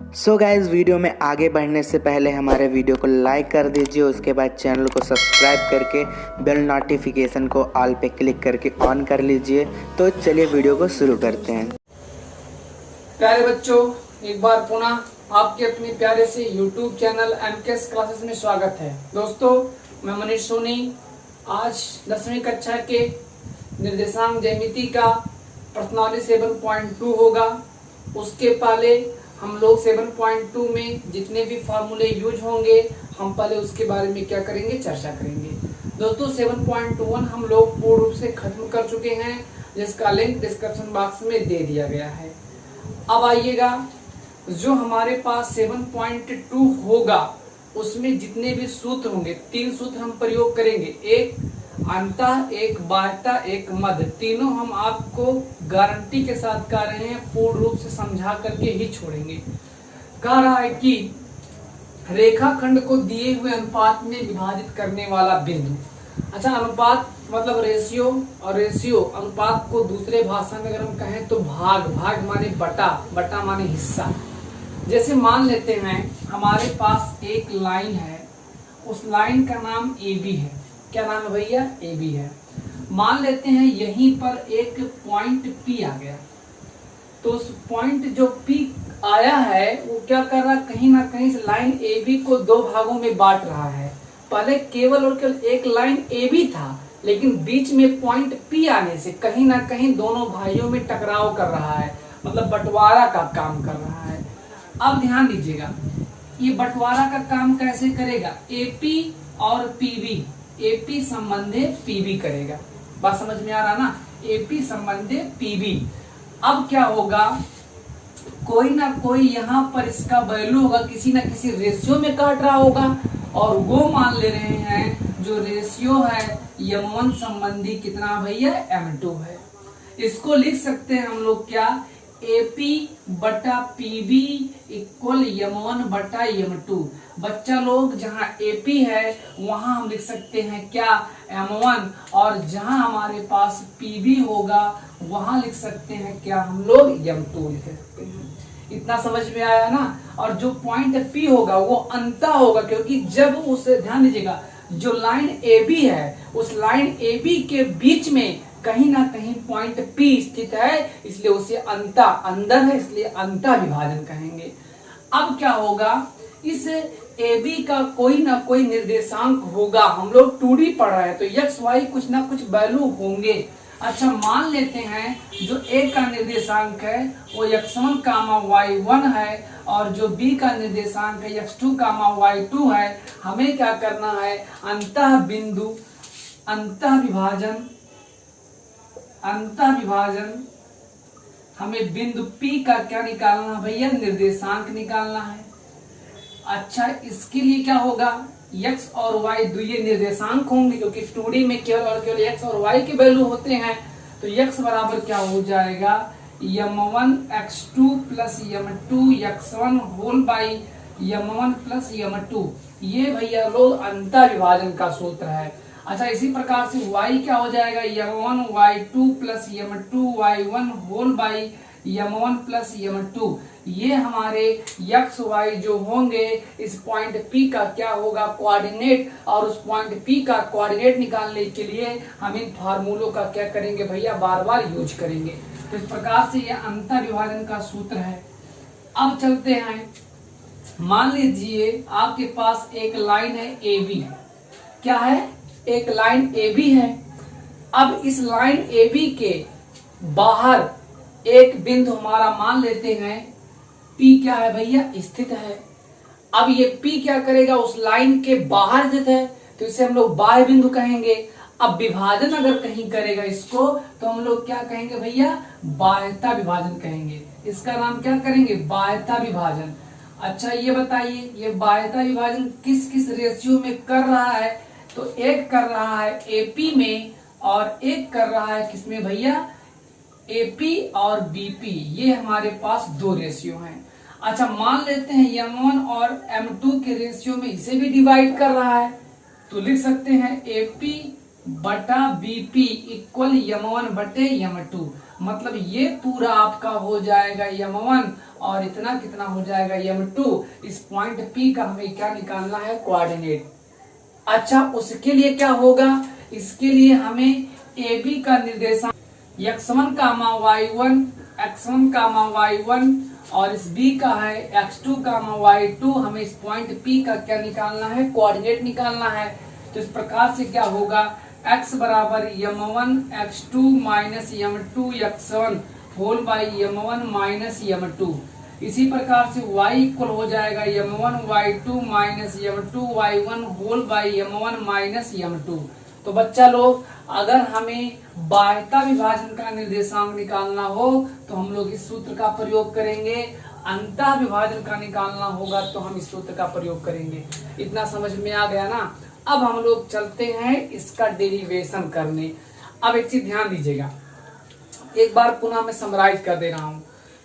So guys, video में आगे बढ़ने से पहले हमारे वीडियो को लाइक कर दीजिए। उसके बाद चैनल को सब्सक्राइब करके बेल नोटिफिकेशन को ऑल पे क्लिक करके ऑन कर लीजिए। तो चलिए वीडियो को शुरू करते हैं। प्यारे बच्चों, एक बार पुनः आपके अपने प्यारे से YouTube चैनल MKS क्लासेस में स्वागत है। दोस्तों, मैं मनीष सोनी। आज 10वीं कक्षा के निर्देशांक ज्यामिति का प्रश्नावली 7.2 होगा। उसके पहले हम लोग 7.2 में जितने भी फार्मूले यूज होंगे, हम पहले उसके बारे में क्या करेंगे, चर्चा करेंगे। दोस्तों, 7.1 हम लोग पूर्ण रूप से खत्म कर चुके हैं, जिसका लिंक डिस्क्रिप्शन बॉक्स में दे दिया गया है। अब आइएगा, जो हमारे पास 7.2 होगा उसमें जितने भी सूत्र होंगे, 3 सूत्र हम प्रयोग करेंगे। एक अंतः, एक बाह्यता, एक मध्य। तीनों हम आपको गारंटी के साथ कह रहे हैं, पूर्ण रूप से समझा करके ही छोड़ेंगे। कह रहा है कि रेखाखंड को दिए हुए अनुपात में विभाजित करने वाला बिंदु। अच्छा, अनुपात मतलब रेशियो, और रेशियो अनुपात को दूसरे भाषा में अगर हम कहें तो भाग। भाग माने बटा, बटा माने हिस्सा। जैसे मान लेते हैं हमारे पास एक लाइन है, उस लाइन का नाम AB है। क्या नाम है भैया? AB है। मान लेते हैं यहीं पर एक पॉइंट P आ गया, तो उस पॉइंट जो P आया है वो क्या कर रहा है, कहीं ना कहीं इस लाइन AB को 2 भागों में बांट रहा है। पहले केवल और केवल एक लाइन AB था, लेकिन बीच में पॉइंट P आने से कहीं ना कहीं दोनों भाइयों में टकराव कर रहा है, मतलब बंटवारा का काम कर रहा है। अब ध्यान दीजिएगा, ये बंटवारा का काम कैसे करेगा? AP और PB, AP संबंधे PB करेगा। बात समझ में आ रहा ना? AP संबंधे PB। अब क्या होगा, कोई ना कोई यहाँ पर इसका वैल्यू होगा, किसी ना किसी रेशियो में काट रहा होगा, और वो मान ले रहे हैं जो रेशियो है M1 संबंधी कितना भैया? M2 है। इसको लिख सकते हैं हम लोग क्या, AP बटा PB इक्वल M1 बटा M2। बच्चा लोग, जहाँ AP है वहां हम लिख सकते हैं क्या, M1, और जहां हमारे पास PB होगा वहां लिख सकते हैं क्या, हम लोग M2 लिख सकते हैं। इतना समझ में आया ना? और जो पॉइंट P होगा वो अंतः होगा, क्योंकि जब उसे, ध्यान दीजिएगा, जो लाइन AB है उस लाइन AB के बीच में कहीं ना कहीं पॉइंट P स्थित है, इसलिए उसे अंतः, अंदर है इसलिए अंतः विभाजन कहेंगे। अब क्या होगा, इस AB का कोई ना कोई निर्देशांक होगा। हम लोग 2D पढ़ रहे हैं तो x y कुछ ना कुछ वैल्यू होंगे। अच्छा, मान लेते हैं जो A का निर्देशांक है वो x1, y1 है, और जो B का निर्देशांक है x2, y2 है। हमें क्या करना है, अंतः बिंदु, अंतः विभाजन, अंतः विभाजन, हमें बिंदु P का क्या निकालना है भैया? निर्देशांक निकालना है। अच्छा, इसके लिए क्या होगा, x और y द्वितीय निर्देशांक होंगे, क्योंकि 2D में केवल और केवल x और y के वैल्यू होते हैं। तो x बराबर क्या हो जाएगा, M1 x2 plus M2 x1 whole by M1 plus M2। ये भैया लोग अंतः विभाजन का सूत्र है। अच्छा, इसी प्रकार से y क्या हो जाएगा, M1 y2 plus M2 y1 whole by M1 plus M2। ये हमारे x y जो होंगे इस पॉइंट P का क्या होगा, कोऑर्डिनेट, और उस पॉइंट P का कोऑर्डिनेट निकालने के लिए हम इन फार्मूलों का क्या करेंगे भैया, बार बार यूज करेंगे। तो इस प्रकार से ये अंतः विभाजन का सूत्र है। अब चलते हैं, मान लीजिए आपके पास एक लाइन है AB। क्या है? एक लाइन AB है। अब इस लाइन AB के बाहर एक बिंदु हमारा मान लेते हैं P क्या है भैया, स्थित है। अब ये P क्या करेगा, उस लाइन के बाहर स्थित है, तो इसे हम लोग बाह्य बिंदु कहेंगे। अब विभाजन अगर कहीं करेगा इसको, तो हम लोग क्या कहेंगे भैया, बाह्यता विभाजन कहेंगे। इसका नाम क्या करेंगे, बाह्यता विभाजन। अच्छा, ये बताइए, ये बाह्यता विभाजन किस किस रेशियो में कर रहा है? तो एक कर रहा है AP में, और एक कर रहा है किसमें भैया, AP और BP। ये हमारे पास 2 रेशियो हैं। अच्छा, मान लेते हैं M1 और M2 के रेशियो में इसे भी डिवाइड कर रहा है, तो लिख सकते हैं AP बटा BP इक्वल M1 बटे M2। मतलब ये पूरा आपका हो जाएगा m1 और इतना कितना हो जाएगा m2। इस पॉइंट P का हमें क्या निकालना है, कोऑर्डिनेट। अच्छा, उसके लिए क्या होगा, इसके लिए हमें AB का निर्देशांक x1 कामा y1, x1 कामा y1 और इस B का है x2 कामा y2। हमें इस पॉइंट P का क्या निकालना है, कोऑर्डिनेट निकालना है। तो इस प्रकार से क्या होगा, x बराबर m1 x2 minus m2 x1 whole by m1 minus m2। इसी प्रकार से y इक्वल हो जाएगा m1 y2 minus m2 y1 whole by m1 minus m2। तो बच्चा लोग, अगर हमें बाह्यता विभाजन का निर्देशांक निकालना हो तो हम लोग इस सूत्र का प्रयोग करेंगे, अंतः विभाजन का निकालना होगा तो हम इस सूत्र का प्रयोग करेंगे। इतना समझ में आ गया ना। अब हम लोग चलते हैं इसका डेरिवेशन करने। अब एक चीज ध्यान दीजिएगा, एक बार पुनः मैं समराइज कर दे रहा हूं।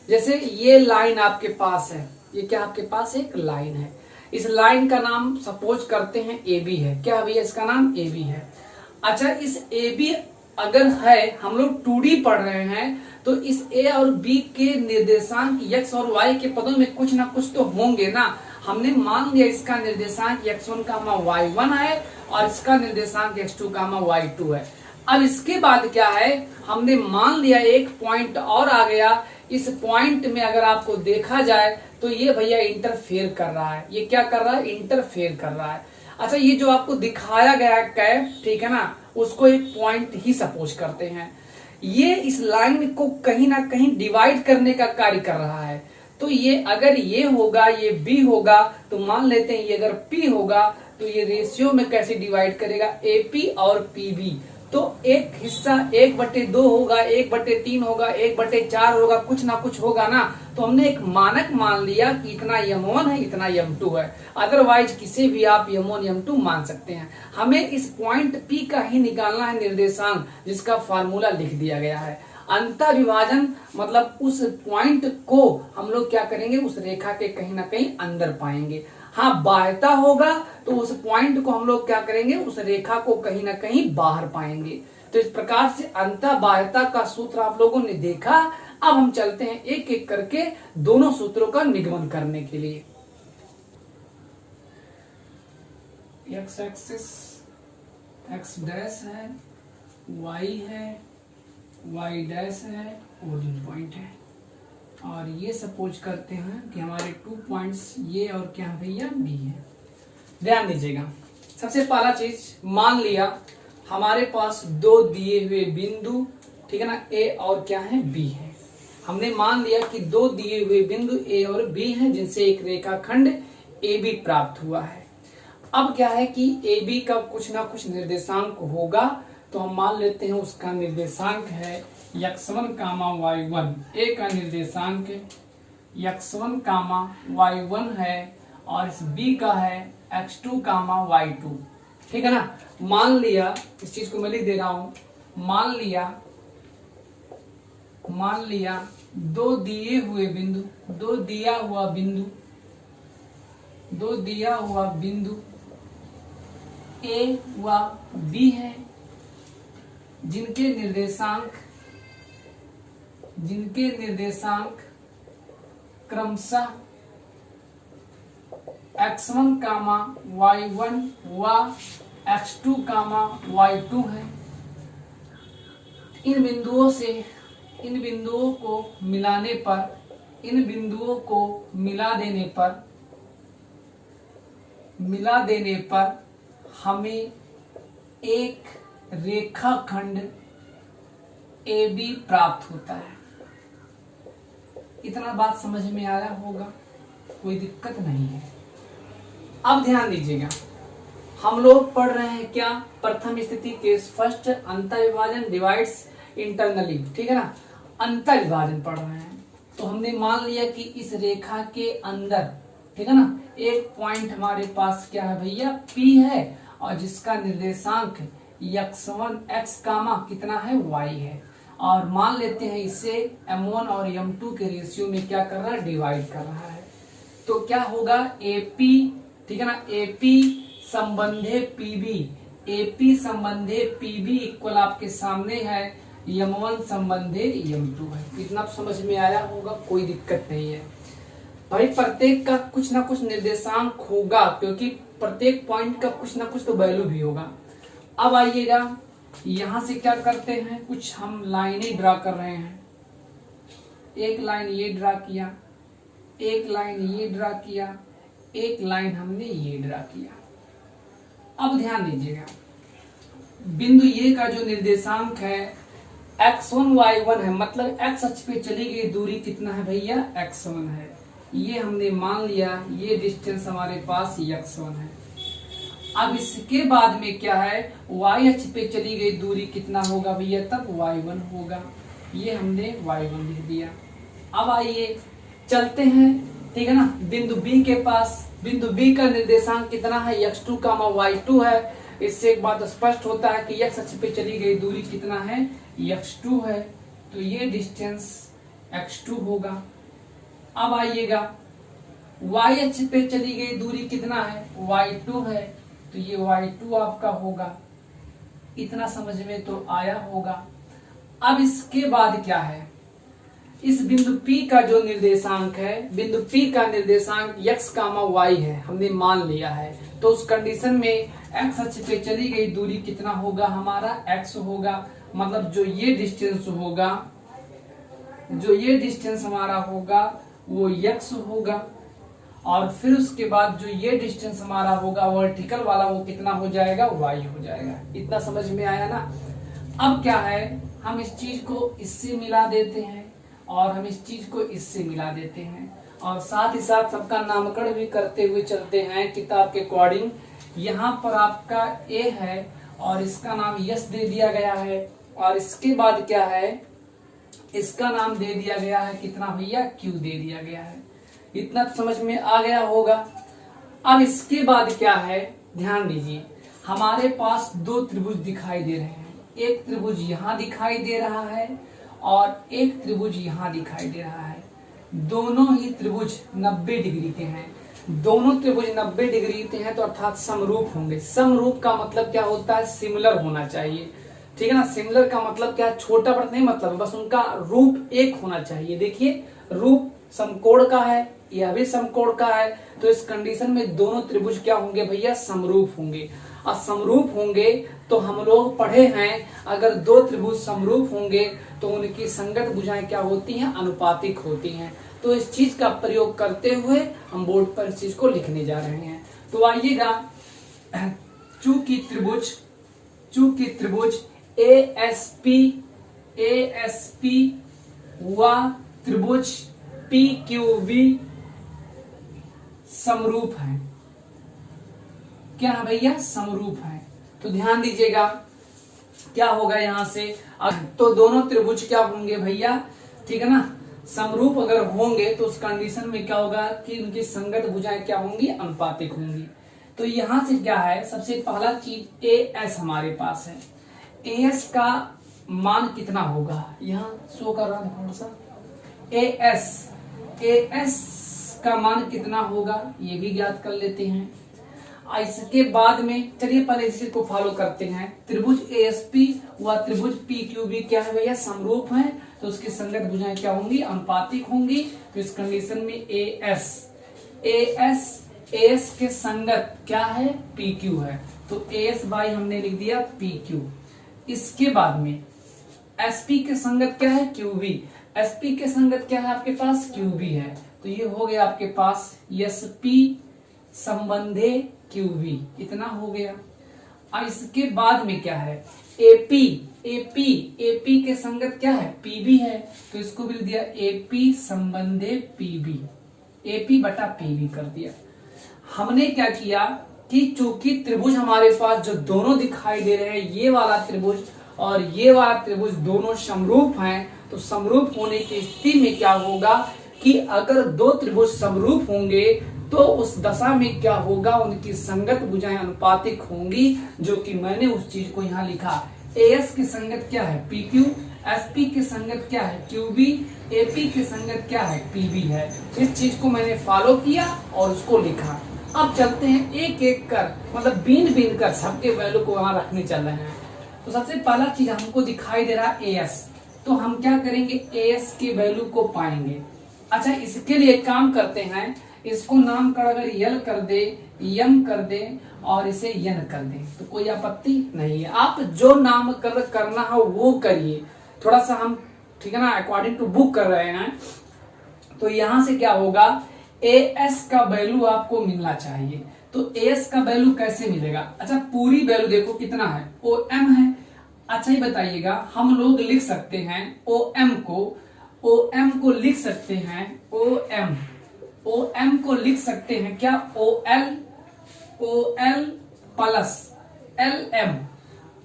जैसे ये लाइन आपके पास है, ये क्या आपके पास एक लाइन है, इस लाइन का नाम सपोज करते हैं AB है। क्या भैया, इसका नाम AB है। अच्छा, इस AB अगर है, हम लोग 2D पढ़ रहे हैं, तो इस A और B के निर्देशांक x और y के पदों में कुछ ना कुछ तो होंगे ना। हमने मान लिया इसका निर्देशांक x1 कामा y1 है और इसका निर्देशांक x2 कामा y2 है। अब इसके बाद क्या है, हमने मान लिया एक पॉइंट और आ गया। इस पॉइंट में अगर आपको देखा जाए तो ये भैया इंटरफेयर कर रहा है। ये क्या कर रहा है, इंटरफेयर कर रहा है। अच्छा, ये जो आपको दिखाया गया है कैप, ठीक है ना, उसको एक पॉइंट ही सपोज करते हैं। ये इस लाइन को कहीं ना कहीं डिवाइड करने का कार्य कर रहा है। तो ये अगर ये होगा, ये B होगा, तो मान लेते हैं ये अगर P होगा तो ये रेशियो में कैसे डिवाइड करेगा, AP और PB। तो एक हिस्सा 1/2 होगा, 1/3 होगा, 1/4 होगा, कुछ ना कुछ होगा ना। तो हमने एक मानक मान लिया कि इतना m1 है, इतना m2 है। अदरवाइज किसी भी आप m1 m2 मान सकते हैं। हमें इस पॉइंट P का ही निकालना है निर्देशांक, जिसका फार्मूला लिख दिया गया है। अंतः विभाजन मतलब उस पॉइंट को हम लोग क्या करेंगे, उस रेखा के कहीं ना कहीं अंदर पाएंगे। हाँ, बाह्यता होगा तो उस पॉइंट को हम लोग क्या करेंगे, उस रेखा को कहीं ना कहीं बाहर पाएंगे। तो इस प्रकार से अंतः बाह्यता का सूत्र आप लोगों ने देखा। अब हम चलते हैं एक एक करके दोनों सूत्रों का निगमन करने के लिए। एक्स एक्सिस एक्स डैश है, वाई है, वाई डैश है, ओरिजिन पॉइंट है। और ये सपोज करते हैं कि हमारे 2 पॉइंट्स ये और क्या है भैया, B है। ध्यान दीजिएगा, सबसे पहला चीज मान लिया हमारे पास 2 दिए हुए बिंदु, ठीक है ना, A और क्या है, B है। हमने मान लिया कि 2 दिए हुए बिंदु A और B हैं, जिनसे एक रेखाखंड AB प्राप्त हुआ है। अब क्या है कि AB का कुछ ना कुछ निर्देशांक होगा, तो हम मान लेते हैं उसका निर्देशांक है x1 कामा y1। A का निर्देशांक x1 कामा y1 है और इस B का है x2 कामा y2। ठीक है ना। मान लिया, इस चीज को मैं लिख दे रहा हूं, मान लिया 2 दिए हुए बिंदु, 2 दिया हुआ बिंदु A व B है, जिनके निर्देशांक क्रमशः x1 कामा y1 व x2 कामा y2 है। इन बिंदुओं को मिला देने पर हमें एक रेखाखंड AB प्राप्त होता है। इतना बात समझ में आया होगा, कोई दिक्कत नहीं है। अब ध्यान दीजिएगा, हम लोग पढ़ रहे हैं क्या, प्रथम स्थिति केस फर्स्ट, अंतर विभाजन डिवाइड्स इंटरनली, ठीक है ना, अंतर विभाजन पढ़ रहे हैं। तो हमने मान लिया कि इस रेखा के अंदर, ठीक है ना, एक पॉइंट हमारे पास क्या है भैया, P है, और जिसका निर्देशांक x1 x कामा कितना है, y है। और मान लेते हैं इसे m1 और m2 के रेशियो में क्या कर रहा है, डिवाइड कर रहा है। तो क्या होगा, AP, ठीक है ना, AP संबंधे PB, AP संबंधे PB equal आपके सामने है M1 संबंधे M2 है। इतना तो समझ में आया होगा, कोई दिक्कत नहीं है भाई। प्रत्येक का कुछ ना कुछ निर्देशांक होगा, क्योंकि प्रत्येक पॉइंट का कुछ ना कुछ तो वैल्यू भी होगा। अब आइएगा, यहां से क्या करते हैं, कुछ हम लाइनें ड्रा कर रहे हैं। एक लाइन ये ड्रा किया, एक लाइन ये ड्रा किया, एक लाइन हमने ये ड्रा किया। अब ध्यान दीजिएगा, बिंदु ये का जो निर्देशांक है x1 y1 है, मतलब x अक्ष पे चली गई दूरी कितना है भैया, x1 है। ये हमने मान लिया, ये डिस्टेंस हमारे पास x1 है। अब इसके बाद में क्या है, y अक्ष पे चली गई दूरी कितना होगा भैया, तब y1 होगा। ये हमने y1 लिख दिया। अब आइए चलते हैं, ठीक है ना, बिंदु B के पास। बिंदु B का निर्देशांक कितना है, x2, y2 है। इससे एक बात स्पष्ट होता है कि x अक्ष पे चली गई दूरी कितना है, x2 है। तो ये डिस्टेंस x2 होगा। अब आइएगा, y अक्ष पे चली गई दूरी कितना है, y2 है। तो ये y2 आपका होगा। इतना समझ में तो आया होगा। अब इसके बाद क्या है, इस बिंदु P का जो निर्देशांक है, बिंदु P का निर्देशांक x, y है, हमने मान लिया है। तो उस कंडीशन में x अक्ष पे चली गई दूरी कितना होगा, हमारा x होगा। मतलब जो ये डिस्टेंस होगा, जो ये डिस्टेंस हमारा होगा वो x होगा। और फिर उसके बाद जो ये डिस्टेंस हमारा होगा वर्टिकल वाला, वो कितना हो जाएगा, y हो जाएगा। इतना समझ में आया ना। अब क्या है, हम इस चीज को इससे मिला देते हैं और हम इस चीज को इससे मिला देते हैं, और साथ ही साथ सबका नामकरण भी करते हुए चलते हैं किताब के अकॉर्डिंग। यहाँ पर आपका A है और इसका नाम यस दे दिया गया है, और इसके बाद क्या है, इसका नाम दे दिया गया है कितना भैया, Q दे दिया गया है। इतना तो समझ में आ गया होगा। अब इसके बाद क्या है, ध्यान दीजिए, हमारे पास दो त्रिभुज दिखाई दे रहे हैं। एक त्रिभुज यहाँ दिखाई दे रहा है और एक त्रिभुज यहाँ दिखाई दे रहा है। दोनों ही त्रिभुज 90 डिग्री के हैं। दोनों त्रिभुज 90 डिग्री के हैं, तो अर्थात समरूप होंगे। समरूप का मतलब क्या होता है, सिमिलर होना चाहिए, ठीक है ना। सिमिलर का मतलब क्या, छोटा बड़ा नहीं मतलब, बस उनका रूप एक होना चाहिए। देखिए, रूप समकोण का है, यह भी समकोण का है। तो इस कंडीशन में दोनों त्रिभुज क्या होंगे भैया, समरूप होंगे। और समरूप होंगे तो हम लोग पढ़े हैं, अगर दो त्रिभुज समरूप होंगे तो उनकी संगत भुजाएं क्या होती हैं, अनुपातिक होती हैं। तो इस चीज का प्रयोग करते हुए हम बोर्ड पर इस चीज को लिखने जा रहे हैं। तो आइएगा, चूंकि त्रिभुज ASP व त्रिभुज PQV समरूप है। क्या है भैया, समरूप है। तो ध्यान दीजिएगा क्या होगा यहां से, तो दोनों त्रिभुज क्या होंगे भैया, ठीक है ना, समरूप अगर होंगे तो उस कंडीशन में क्या होगा कि उनकी संगत भुजाएं क्या होंगी, अनुपातिक होंगी। तो यहां से क्या है, सबसे पहला चीज AS हमारे पास है। AS का मान कितना होगा, यहाँ शो कर रहा है थोड़ा सा। AS का मान कितना होगा, ये भी ज्ञात कर लेते हैं। इसके बाद में चलिए पहले इसी को फॉलो करते हैं। त्रिभुज ASP व त्रिभुज PQV क्या है भैया, समरूप हैं, तो उसकी संगत भुजाएं क्या होंगी, अनुपातिक होंगी। तो इस कंडीशन में AS के संगत क्या है, PQ है। तो AS बाई हमने लिख दिया PQ। इसके बाद में SP के संगत क्या है, QV। SP के संगत क्या है आपके पास, QV है। तो ये हो गया आपके पास SP संबंधे QV, इतना हो गया। अब इसके बाद में क्या है, AP के संगत क्या है, PB है। तो इसको भी दिया AP संबंधे PB, AP बटा PB कर दिया। हमने क्या किया कि चूंकि त्रिभुज हमारे पास जो दोनों दिखाई दे रहे हैं, ये वाला त्रिभुज और ये वाला त्रिभुज दोनों समरूप हैं, तो समरूप होने की स्थिति में क्या होगा कि अगर दो त्रिभुज समरूप होंगे तो उस दशा में क्या होगा, उनकी संगत भुजाएं अनुपातिक होंगी, जो कि मैंने उस चीज को यहाँ लिखा। AS की संगत क्या है, PQ, SP की संगत क्या है, QB, AP की संगत क्या है, PB है। इस चीज को मैंने फॉलो किया और उसको लिखा। अब चलते हैं एक एक कर, मतलब बीन कर सबके वैल्यू को वहां रखने चल रहे हैं। तो सबसे पहला चीज हमको दिखाई दे रहा है AS, तो हम क्या करेंगे AS की वैल्यू को पाएंगे। अच्छा, इसके लिए एक काम करते हैं, इसको नाम कर अगर यल कर दे, यम कर दे और इसे यन कर दे तो कोई आपत्ति नहीं है। आप जो नाम करना हो वो करिए, थोड़ा सा हम ठीक है ना अकॉर्डिंग टू बुक कर रहे हैं। तो यहां से क्या होगा, AS का वैल्यू आपको मिलना चाहिए। तो AS का वैल्यू कैसे मिलेगा? अच्छा, पूरी वैल्यू देखो कितना है, OM है। अच्छा ये बताइएगा, हम लोग लिख सकते हैं OM को लिख सकते हैं OM को लिख सकते हैं क्या, OL प्लस LM।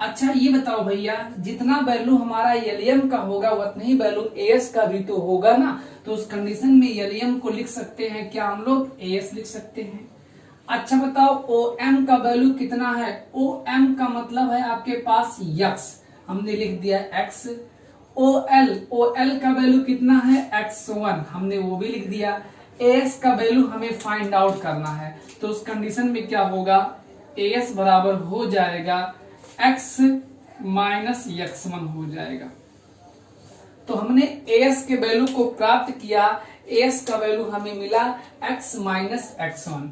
अच्छा ये बताओ भैया, जितना वैल्यू हमारा LM का होगा उतना ही वैल्यू AS का भी तो होगा ना, तो उस कंडीशन में LM को लिख सकते हैं क्या हम लोग, AS लिख सकते हैं। अच्छा बताओ OM का वैल्यू कितना है, OM का मतलब है आपके पास x, हमने लिख दिया x। OL का वैल्यू कितना है, x1, हमने वो भी लिख दिया। AS का वैल्यू हमें फाइंड आउट करना है, तो उस कंडीशन में क्या होगा, AS बराबर हो जाएगा x माइनस x1 हो जाएगा। तो हमने AS के वैल्यू को प्राप्त किया, AS का वैल्यू हमें मिला x माइनस x1।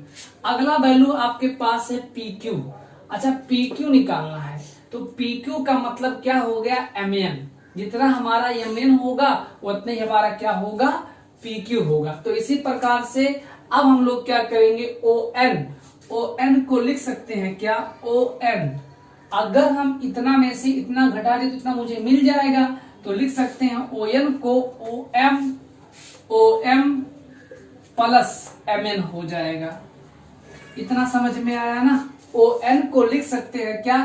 अगला वैल्यू आपके पास है PQ। अच्छा PQ निकालना है, तो PQ का मतलब क्या हो गया, MN। जितना हमारा MN होगा उतना ही हमारा क्या होगा, PQ होगा। तो इसी प्रकार से अब हम लोग क्या करेंगे, ON को लिख सकते हैं क्या, ON। अगर हम इतना में से इतना घटा दे तो इतना मुझे मिल जाएगा, तो लिख सकते हैं ON को OM प्लस MN हो जाएगा। इतना समझ में आया ना, ON को लिख सकते हैं क्या,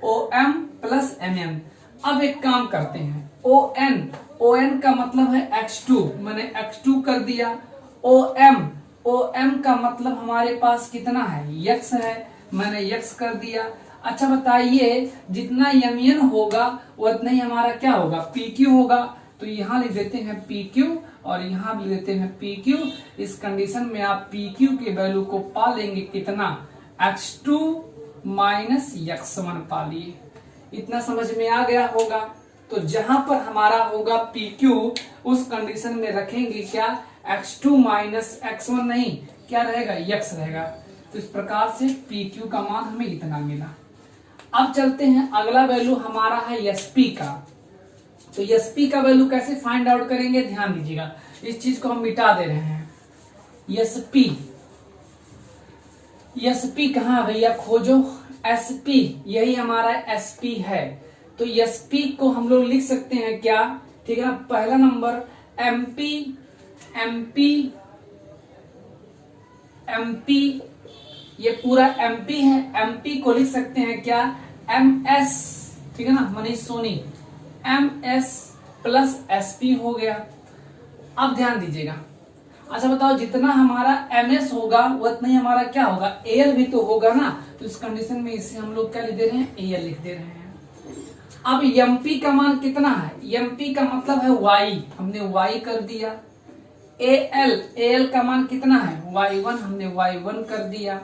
OM प्लस MN। अब एक काम करते हैं, ON का मतलब है x2, मैंने x2 कर दिया। OM का मतलब हमारे पास कितना है, x है, मैंने x कर दिया। अच्छा बताइए, जितना MN होगा उतना ही हमारा क्या होगा, PQ होगा। तो यहाँ लिख देते हैं PQ और यहाँ भी लिख देते हैं PQ। इस कंडीशन में आप PQ के वैल्यू को पा लेंगे कितना, x2 माइनस x1 पा लिए। इतना समझ में आ गया होगा। तो जहां पर हमारा होगा PQ, उस कंडीशन में रखेंगे क्या, x2 माइनस x1 नहीं, क्या रहेगा, x रहेगा। तो इस प्रकार से PQ का मान हमें इतना मिला। अब चलते हैं, अगला वैल्यू हमारा है SP का। तो SP का वैल्यू कैसे फाइंड आउट करेंगे, ध्यान दीजिएगा, इस चीज को हम मिटा दे रहे हैं। SP कहाँ भैया, खोजो, SP, यही हमारा SP है। तो SP को हम लोग लिख सकते हैं क्या, ठीक है ना, पहला नंबर MP, ये पूरा MP है, MP को लिख सकते हैं क्या, MS, ठीक है ना, Manish Soni, MS plus SP हो गया। अब ध्यान दीजिएगा, अच्छा बताओ, जितना हमारा MS होगा उतना ही हमारा क्या होगा, AL भी तो होगा ना। तो इस कंडीशन में इसे हम लोग क्या लिख दे रहे हैं, AL लिख दे रहे हैं। अब MP का मान कितना है, MP का मतलब है Y, हमने Y कर दिया। AL का मान कितना है, Y1, हमने Y1 कर दिया।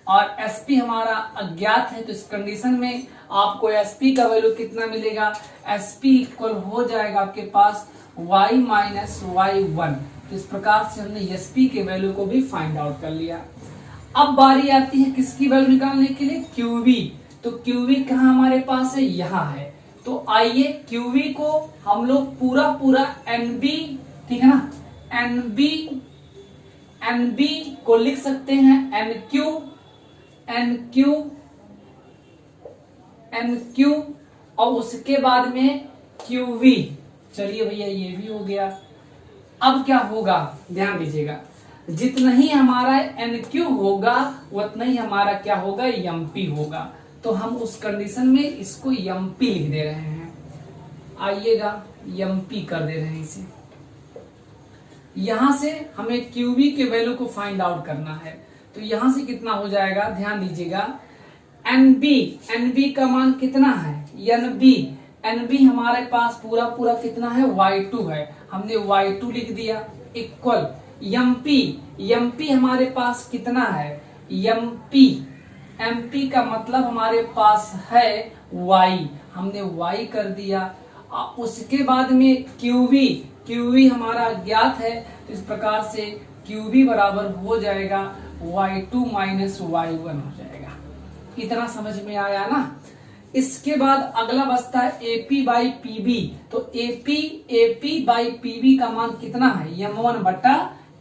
और SP हमारा अज्ञात है, तो इस कंडीशन में आपको SP का वैल्यू कितना मिलेगा, SP इक्वल हो जाएगा आपके पास Y माइनस Y1। तो इस प्रकार से हमने SP के वैल्यू को भी फाइंड आउट कर लिया। अब बारी आती है किसकी वैल्यू निकालने के लिए, QV। तो QV कहाँ हमारे पास है, यहाँ है। तो आइए QV को हम लोग पूरा NB, ठीक है ना, NB को लिख सकते हैं NQ और उसके बाद में QV। चलिए भैया ये भी हो गया। अब क्या होगा, ध्यान दीजिएगा, जितना ही हमारा NQ होगा उतना ही हमारा क्या होगा, MP होगा। तो हम उस कंडीशन में इसको MP लिख दे रहे हैं। आइएगा MP कर दे रहे हैं इसे। यहां से हमें QV के वैल्यू को फाइंड आउट करना है। तो यहां से कितना हो जाएगा, ध्यान दीजिएगा, NB का मान कितना है, NB हमारे पास पूरा कितना है, Y2 है, हमने Y2 लिख दिया। इक्वल MP हमारे पास कितना है, MP का मतलब हमारे पास है Y, हमने y कर दिया। उसके बाद में QV हमारा ज्ञात है, तो इस प्रकार से QV बराबर हो जाएगा y2 माइनस y1 हो जाएगा। इतना समझ में आया ना। इसके बाद अगला बचता है AP बाई PB। तो AP बाई PB का मान कितना है, m1 बटा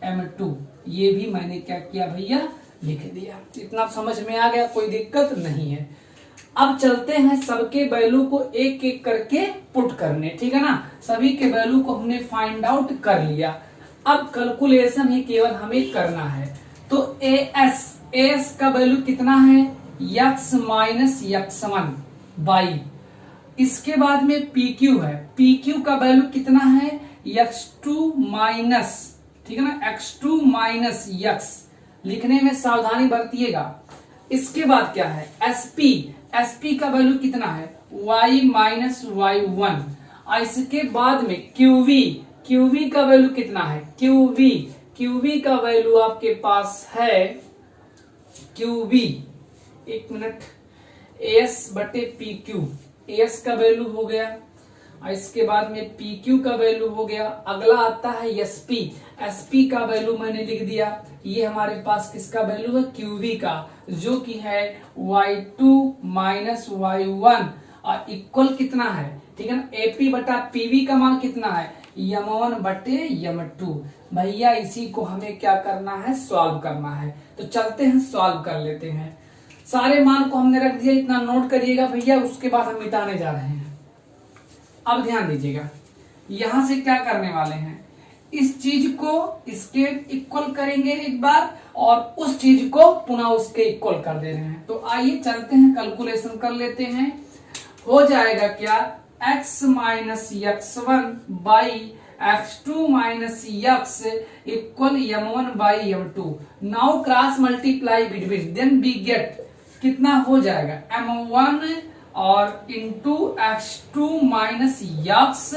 m2। ये भी मैंने क्या किया भैया, लिख दिया। इतना समझ में आ गया, कोई दिक्कत नहीं है। अब चलते हैं सबके वैल्यू को एक एक करके पुट करने, ठीक है ना। सभी के वैल्यू को हमने फाइंड आउट कर लिया। अब कैलकुलेशन ही केवल हमें करना है। तो AS का वैल्यू कितना है, x माइनस x1 बाई, इसके बाद में PQ है, PQ का वैल्यू कितना है, x2 माइनस, ठीक है ना, x2 माइनस x, लिखने में सावधानी बरतिएगा। इसके बाद क्या है, SP का वैल्यू कितना है, y माइनस y1। और इसके बाद में QV का वैल्यू कितना है, QV का वैल्यू आपके पास है QV, एक मिनट, AS बटे PQ, AS का वैल्यू हो गया। और इसके बाद में PQ का वैल्यू हो गया। अगला आता है SP का वैल्यू मैंने लिख दिया। ये हमारे पास किसका वैल्यू है, QV का, जो कि है y2 माइनस y1 और इक्वल कितना है, ठीक है ना, AP बटा PV का मान कितना है, m1 बटे m2। भैया इसी को हमें क्या करना है, सॉल्व करना है। तो चलते हैं सॉल्व कर लेते हैं। सारे मान को हमने रख दिया, इतना नोट करिएगा भैया, उसके बाद हम मिटाने जा रहे हैं। अब ध्यान दीजिएगा, यहां से क्या करने वाले हैं, इस चीज को इसके इक्वल करेंगे एक बार, और उस चीज को पुनः उसके इक्वल कर दे रहे हैं। तो आइए चलते हैं, कैलकुलेशन कर लेते हैं। हो जाएगा क्या, x minus x1 by x2 minus x equal m1 by m2। Now cross multiply between, then we get, कितना हो जाएगा, m1 और इंटू x2 माइनस x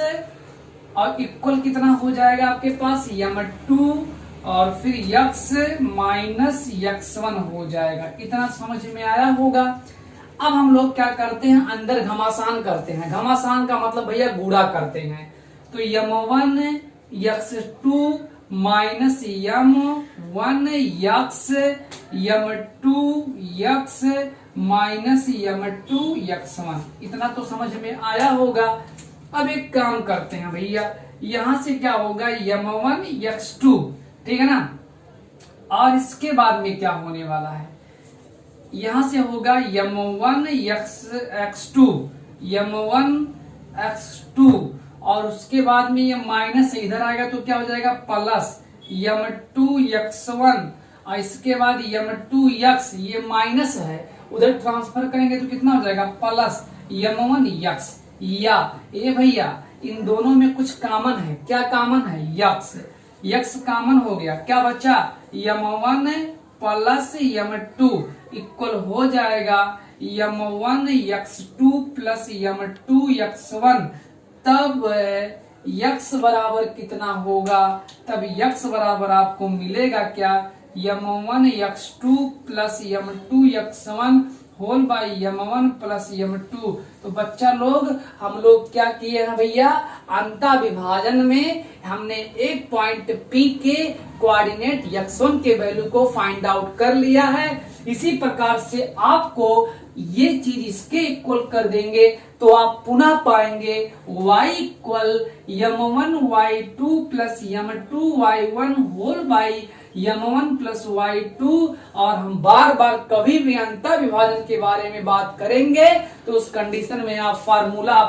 और इक्वल कितना हो जाएगा आपके पास, m2 और फिर x माइनस x1 हो जाएगा। इतना समझ में आया होगा। अब हम लोग क्या करते हैं, अंदर घमासान करते हैं। घमासान का मतलब भैया गुणा करते हैं। तो m1 x2 minus m1 x m2 x minus m2 x1। इतना तो समझ में आया होगा। अब एक काम करते हैं भैया, यहां से क्या होगा, m1 x2, ठीक है ना, और इसके बाद में क्या होने वाला है, यहां से होगा m1 x2 और उसके बाद में ये माइनस इधर आएगा तो क्या हो जाएगा, प्लस m2 x1 और इसके बाद m2 x, ये माइनस है, उधर ट्रांसफर करेंगे तो कितना हो जाएगा, प्लस m1 x। या ये भैया इन दोनों में कुछ कॉमन है, क्या कॉमन है, x कॉमन हो गया, क्या बचा, m1 प्लस m2 इक्वल हो जाएगा m1 x2 plus m2 x1। तब x बराबर कितना होगा, तब x बराबर आपको मिलेगा क्या, m1 x2 plus m2 x1 whole by m1 plus m2। तो बच्चा लोग हम लोग क्या किए हैं भैया, अंता विभाजन में हमने एक पॉइंट P के कोऑर्डिनेट x1 के वैल्यू को फाइंड आउट कर लिया है। इसी प्रकार से आपको ये चीज इसके इक्वल कर देंगे तो आप पुनः पाएंगे y equal m1 y2 plus m2 y1 whole by m1 plus y2। और हम बार बार कभी भी अंतर विभाजन के बारे में बात करेंगे तो उस कंडीशन में आप फार्मूला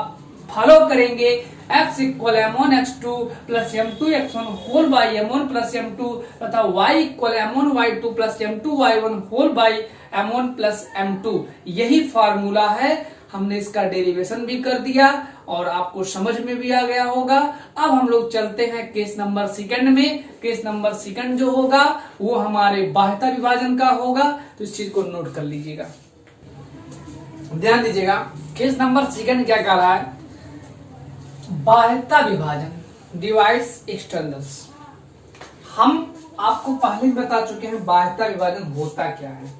फॉलो करेंगे, x equal m1 x2 plus m2 x1 whole by m1 plus m2 तथा y equal m1 y2 plus m2 y1 whole by m1 plus m2। यही फार्मूला है। हमने इसका डेरिवेशन भी कर दिया और आपको समझ में भी आ गया होगा। अब हम लोग चलते हैं केस नंबर सेकंड में। केस नंबर सेकंड जो होगा वो हमारे बाह्यता विभाजन का होगा, तो इस चीज को नोट कर लीजिएगा, ध्यान दीजिएगा। केस नंबर सेकंड क्या कह रहा है, बाह्यता विभाजन, डिवाइड्स एक्सटर्नल्स। हम आपको पहले ही बता चुके हैं बाह्यता विभाजन होता क्या है।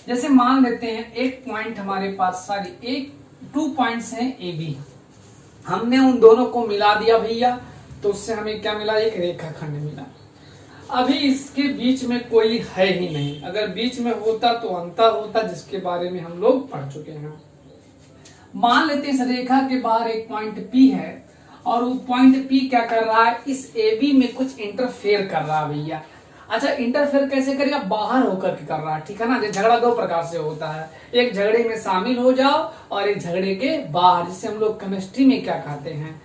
जैसे मान लेते हैं एक पॉइंट हमारे पास, सॉरी एक 2 पॉइंट्स हैं ए बी, हमने उन दोनों को मिला दिया भैया, तो उससे हमें क्या मिला, एक रेखाखंड मिला। अभी इसके बीच में कोई है ही नहीं, अगर बीच में होता तो अंतर होता, जिसके बारे में हम लोग पढ़ चुके हैं। मान लेते हैं इस रेखा के बाहर एक पॉइंट P है और वो पॉइंट P क्या कर रहा है, इस AB में कुछ इंटरफेयर कर रहा है भैया। अच्छा, इंटरफेयर कैसे करेगा, बाहर होकर के कर रहा है, ठीक है ना। झगड़ा दो प्रकार से होता है, एक झगड़े में शामिल हो जाओ और एक झगड़े के बाहर, जिसे हम लोग केमिस्ट्री में क्या कहते हैं,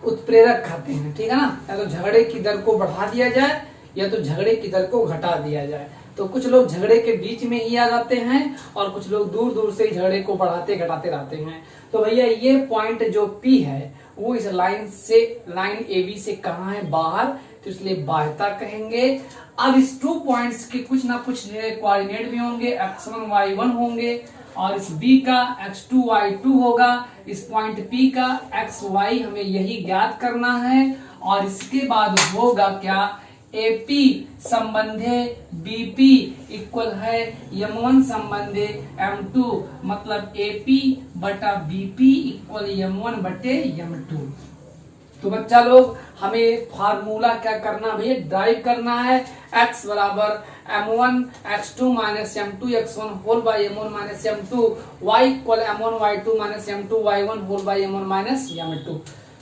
उत्प्रेरक कहते हैं, ठीक है ना। या तो झगड़े की दर को बढ़ा दिया जाए या तो झगड़े की दर को घटा दिया जाए। तो कुछ लोग झगड़े के बीच में ही आ जाते हैं और कुछ लोग दूर दूर से झगड़े को बढ़ाते घटाते रहते हैं। तो भैया ये पॉइंट जो P है वो इस लाइन से, लाइन AB से कहाँ है, बाहर, तो इसलिए बाह्यता कहेंगे। अब इस 2 पॉइंट्स के कुछ ना कुछ कोऑर्डिनेट भी होंगे, x1 y1 होंगे और इस B का x2 y2 होगा, इस पॉइंट P का xy हमें यही ज्ञात करना है। और इसके बाद होगा क्या, AP संबंधे BP इक्वल है M1 संबंधे M2, मतलब AP बटा BP इक्वल M1 बटे M2। तो बच्चा लोग हमें फार्मूला क्या करना भैया, ड्राइव करना है। x बराबर M1 x2 minus M2 x1 whole by M1 minus M2, y equal M1 y2 minus M2 y1 whole by M1 minus M2।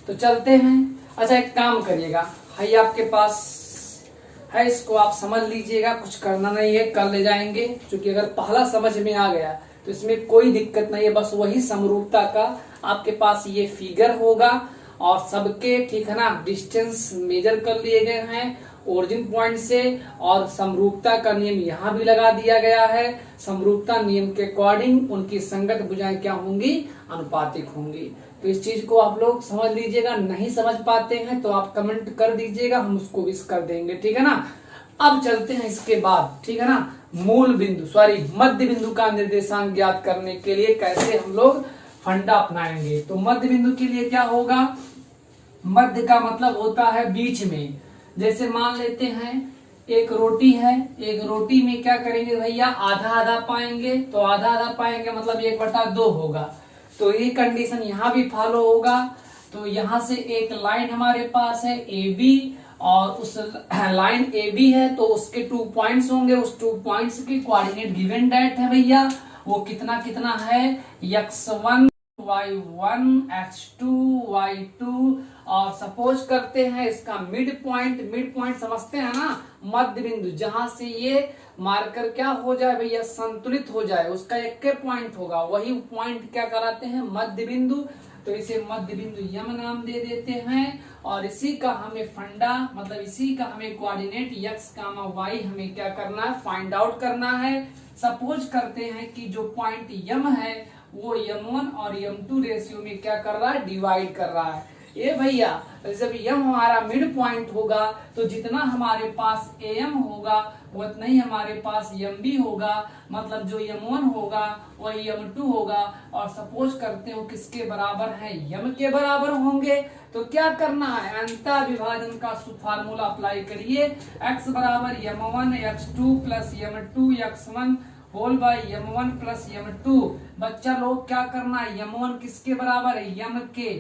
तो चलते हैं। अच्छा, एक काम करिएगा, है आपके पास है, इसको आप समझ लीजिएगा, कुछ करना नहीं है, कर ले जाएंगे। क्योंकि अगर पहला समझ में आ गया तो इसमें कोई दिक्कत नहीं है, बस वही समरूपता का आपके पास ये फिगर होगा और सबके, ठीक है ना, डिस्टेंस मेजर कर लिए गए हैं ओरिजिन पॉइंट से, और समरूपता का नियम यहाँ भी लगा दिया गया है। समरूपता नियम के अकॉर्डिंग उनकी संगत भुजाएं क्या होंगी, अनुपातिक होंगी। तो इस चीज को आप लोग समझ लीजिएगा, नहीं समझ पाते हैं तो आप कमेंट कर दीजिएगा, हम उसको भी कर देंगे, ठीक है ना। अब चलते हैं इसके बाद, ठीक है ना, मूल बिंदु मध्य बिंदु का निर्देशांक ज्ञात करने के लिए कैसे हम लोग फंडा अपनाएंगे। तो मध्य बिंदु के लिए क्या होगा, मध्य का मतलब होता है बीच में। जैसे मान लेते हैं एक रोटी है, एक रोटी में क्या करेंगे भैया, आधा आधा पाएंगे, तो आधा आधा पाएंगे मतलब 1/2 होगा। तो ये कंडीशन यहाँ भी फॉलो होगा। तो यहाँ से एक लाइन हमारे पास है AB और उस लाइन AB है तो उसके 2 पॉइंट्स होंगे, उस 2 पॉइंट्स के कोऑर्डिनेट गिवन डेट है भैया, वो कितना कितना है, x1 y1 x2 y2। और सपोज करते हैं इसका मिड पॉइंट समझते हैं ना, मध्य बिंदु, जहां से ये मार्कर क्या हो जाए भैया, संतुलित हो जाए, उसका एक पॉइंट होगा, वही पॉइंट क्या कराते हैं, मध्य बिंदु। तो इसे मध्य बिंदु यम नाम दे देते हैं और इसी का हमें फंडा, मतलब इसी का हमें कोऑर्डिनेट x, y हमें क्या करना है, फाइंड आउट करना है। सपोज करते हैं कि जो पॉइंट यम है वो M1 और M2 रेशियो में क्या कर रहा है, डिवाइड कर रहा है। ये भैया जब यम हमारा मिड पॉइंट होगा तो जितना हमारे पास AM होगा उतना ही हमारे पास MB होगा, मतलब जो M1 होगा वही M2 होगा। और सपोज करते हो किसके बराबर है, यम के बराबर होंगे। तो क्या करना है, अंतर विभाजन का फार्मूला अप्लाई करिए, x बराबर M1 x2 plus M2 x1 whole by M1 plus M2। बच्चा लोग क्या करना है, M1 किसके बराबर है, यम के,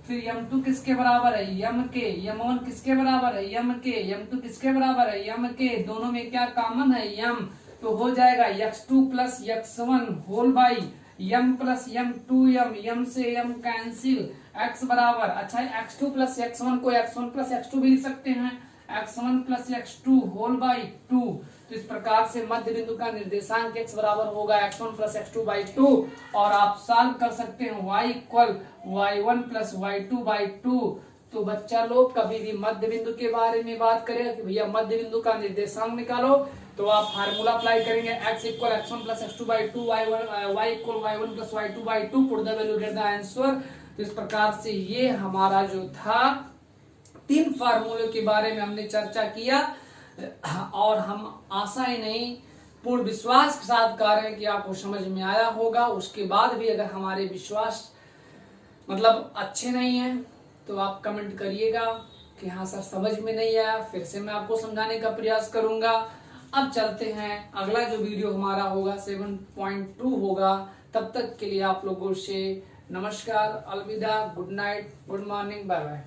फिर M2 किसके बराबर है, यम के, M1 किसके बराबर है, यम के, M2 किसके बराबर है, यम के, दोनों में क्या कॉमन है, यम। तो हो जाएगा x2 plus x1 whole by M plus M2 M से यम कैंसिल, x बराबर, अच्छा x2 प्लस x1 को x1 प्लस x2 भी लिख सकते हैं, x1 plus x2 whole by 2। तो इस प्रकार से मध्य बिंदु का निर्देशांक x बराबर होगा x1 प्लस x2 बाई 2। और आप सॉल्व कर सकते हैं y equal y1 plus y2 by 2। तो बच्चा लोग कभी भी मध्य बिंदु के बारे में बात करें कि भैया मध्य बिंदु का निर्देशांक निकालो, तो आप फार्मूला अप्लाई करेंगे, x equal x1 plus x2 by 2, y equal y1 plus y2 by 2, put the value get the answer. तो इस प्रकार से ये हमारा जो था 3 फार्मूलों के बारे में हमने चर्चा किया और हम आशा ही नहीं पूर्ण विश्वास के साथ कह रहे हैं कि आपको समझ में आया होगा। उसके बाद भी अगर हमारे विश्वास मतलब अच्छे नहीं है तो आप कमेंट करिएगा कि हाँ सर समझ में नहीं आया, फिर से मैं आपको समझाने का प्रयास करूंगा। अब चलते हैं, अगला जो वीडियो हमारा होगा 7.2 होगा। तब तक के लिए आप लोगों से नमस्कार, अलविदा, good night, good morning, bye bye.